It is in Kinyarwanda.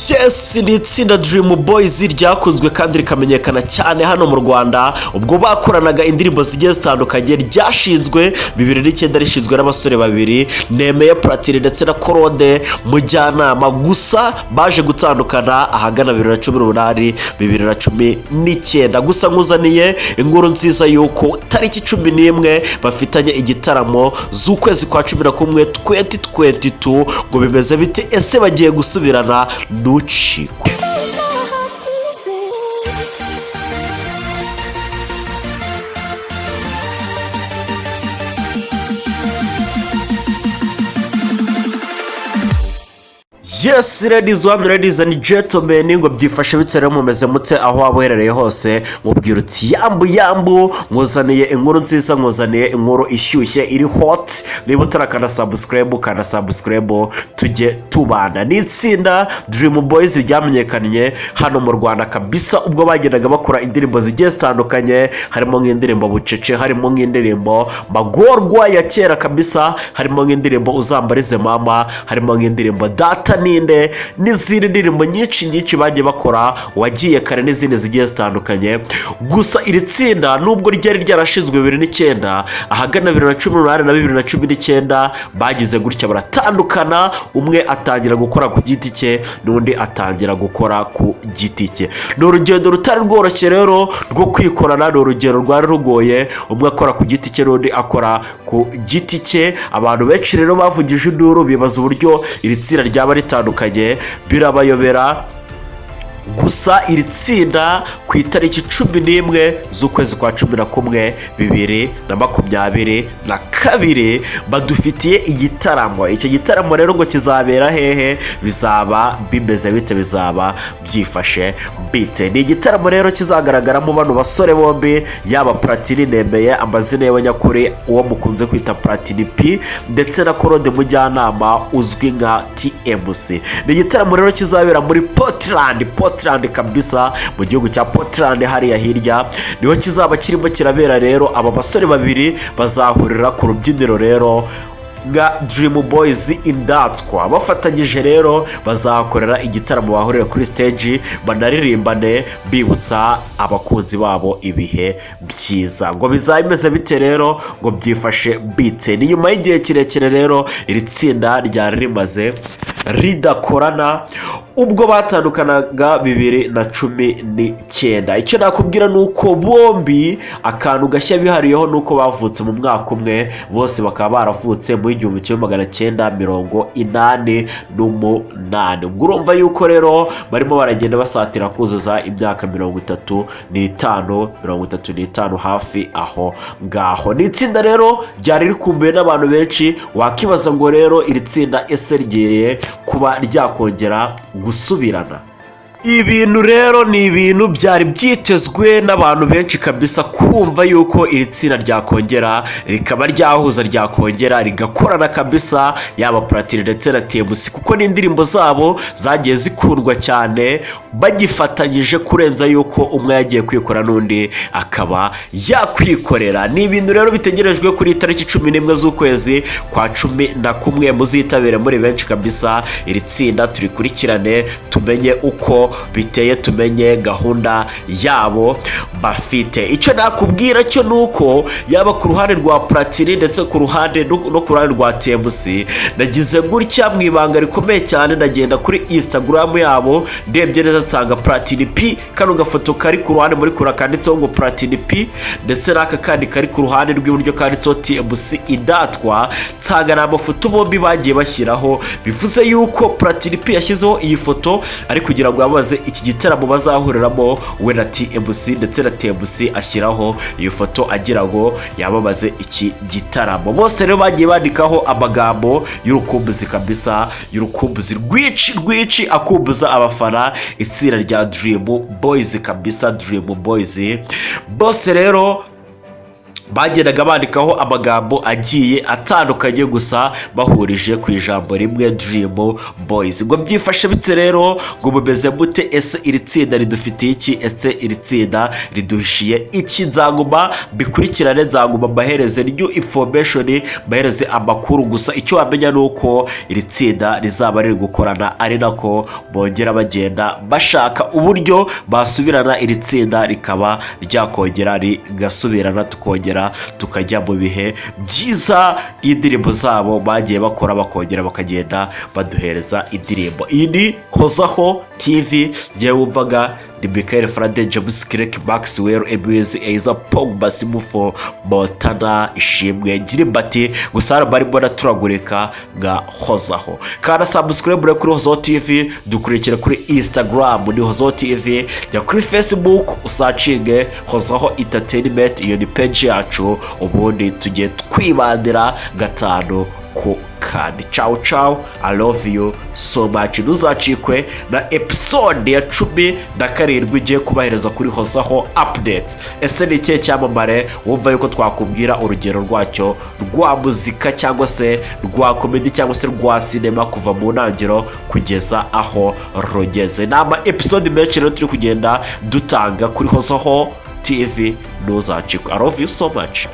Yes, ni itsinda Dream Boys ryakunzwe kandi rikamenyekana cyane hano mu Rwanda ubwo bakoranaga indirimbo zigiye zitandukanye. Ryashinzwe 2009 rishinzwe n'abasore babiri Nemeye Platini ndetse na Korode Mujyanama, gusa baje gutandukana ahagana 2018 2019. Gusa nkuzaniye inkuru nziza yuko tariki 11 bafitanye igitaramo z'ukwezi kwa 11 2022. ngo bimeze bite? Ese bagiye gusubirana? Ntucikwe. Yes, ladies and gentlemen, ngo byifashe bitse mumeze mute aho waboherereye hose. Mubwira uti yambu nkuzaniye inkuru nziza, nkuzaniye inkuru ishyushye iri hot. Niba utarakanda subscribe tujye tubana. Ni itsinda Dream Boys ryamenyekanye hano mu Rwanda kabisa ubwo bagendaga bakora indirimbo zigiye zitandukanye, harimo nk'indirimbo Bucece, harimo nk'indirimbo Magorwa ya kera kabisa, harimo nk'indirimbo Uzambarize Mama, harimo nk'indirimbo Data Ninde, n'izindi ndirimbo nyinshi bagiye bakora, Wagiye Kare n'izindi zigiye zitandukanye. Gusa iri tsinda nubwo ryari ryarashinzwe 2009 ahagana 2018 na 2019 bagize gutya baratandukana, umwe atangira gukora ku giti cye n'undi atangira gukora ku giti cye. Ni urugendo rutari rworoshye rero rwo kwikorana, ni urugendo rwari rugoye, umwe akora ku giti cye n'undi akora ku giti cye. Abantu benshi rero bavugije induru bibaza uburyo iri tsinda ryaba ritandukanye, birabayobera. Gusa iri tsinda ku itariki 11 z'ukwezi kwa 11 2022 badufitiye igitaramo. Icyo gitaramo rero ngo kizabera hehe? Bizaba bimeze bite? Bizaba byifashe bite? Ni igitaramo rero kizagaragaramo bano basore bombi, yaba Platini Nemeye amazina y'abanyakuri uwo mukunze kwita Platini P, ndetse na Korode Mujyanama uzwi nka TMC. Ni igitaramo rero kizabera muri Portland kabisa, mu gihugu cya Portland hariya hirya niho kizaba kirimo kirabera. Rero aba basore babiri bazahurira ku rubyiniro rero nga Dream Boys Indatwa, bafatanyije rero bazakorera igitaramo, bahurira kuri stage banaririmbane bibutsa abakunzi babo ibihe byiza. Ngo bizameze bite rero? Ngo byifashe bite? Ni nyuma y'igihe kirekire rero iri tsinda ryari rimaze ridakorana ubwo batandukanaga 2019. Icyo nakubwira nuko bombi akantu gashya bihariyeho nuko bavutse mu mwaka umwe, bose bakaba baravutse mu 1988. ubwo urumva yuko rero barimo baragenda basatira kuzuza imyaka 35 hafi aho ngaho. Ni itsinda rero ryari rikumbuye n'abantu benshi. Wakibaza ngo rero iri tsinda ese rigiye kuba ryakongera gusubirana? Ibintu rero ni ibintu byari byitezwe n'abantu benshi kabisa, kumva yuko iri tsinda ryakongera rikaba ryahuza, ryakongera rigakorana kabisa, yaba Platini ndetse na TMC, kuko n'indirimbo zabo zagiye zikundwa cyane bagifatanyije, kurenza yuko umwe yagiye kwikora n'undi akaba yakwikorera. Ni ibintu rero bitegerejwe kuri tariki 11 z'ukwezi kwa 11. Muzitabire muri benshi kabisa iri tsinda, turikurikirane tumenye uko biteye, tumenye gahunda yabo bafite. Icyo nakubwira cyo nuko yaba ku ruhande rwa Platini ndetse ku ruhande no ku ruhande rwa TMC, nagize gutya mu ibanga rikomeye cyane, ndagenda kuri Instagram yabo, ndebye neza nsanga Platini P, kano gafoto kari ku ruhande muri kura kanditseho ngo Platini P, ndetse n'aka kandi kari ku ruhande rw'iburyo kanditseho TMC Indatwa, nsanga n'amafoto bombi bagiye bashyiraho. Bivuze yuko Platini P yashyizeho iyi foto ari kugira ngo yabaze iki gitaramo bazahuriramo we na TMC, ndetse na TMC ashyiraho iyo foto agira ngo yababaze iki gitaramo. Bose rero bagiye bandikaho amagambo y'urukumbuzi kabisa, y'urukumbuzi rwici akumbuza abafana itsinda rya Dream Boys kabisa, Dream Boys. Bose rero bagendaga bandikaho amagambo agiye atandukanye gusa bahurije ku ijambo rimwe Dream Boys. Ngo byifashe bitse rero, ngo mumeze mute, ese iri tsinda ridufitiye iki, ese iri tsinda riduhishiye iki? Nzaguma bikurikirane, nzaguma mbahereze new information, mbahereze amakuru. Gusa icyo wamenya ni uko iri tsinda rizaba riri gukorana, ari nako bongera bagenda bashaka uburyo basubirana, iri tsinda rikaba ryakongera rigasubirana, tukongera tukajya mu bihe byiza. Indirimbo zabo bagiye bakora bakongera bakagenda baduhereza indirimbo. Iyi ni Hozaho TV, ngewe wumvaga ni Michael Frade, James Kirk, Maxwell, Ebizi, Eiza, Pogba, Simufo, Montana, Ishimwe, Ngirimbati. Gusa hano barimo turagurika nka Hozaho. Kana subscribe kuri Hozaho TV, dukurikira kuri Instagram ni Hozaho TV, jya kuri Facebook usacinge Hozaho Entertainment, iyo ni page yacu, ubundi tugiye twibandira gatanu ku kandi. Ciao ciao, I love you so much. Ntuzacikwe na episode ya 17 igiye kubahereza kuri Hozaho updates. Ese ni ikihe cyamamare wumva yuko twakubwira urugero rwacyo rwa muzika cyangwa se rwa comedy cyangwa se rwa cinema kuva mu ntangiriro kugeza aho rugeze? Nama episode menshi rero turi kugenda dutanga kuri Hozaho TV. Ntuzacikwe. I love you so much.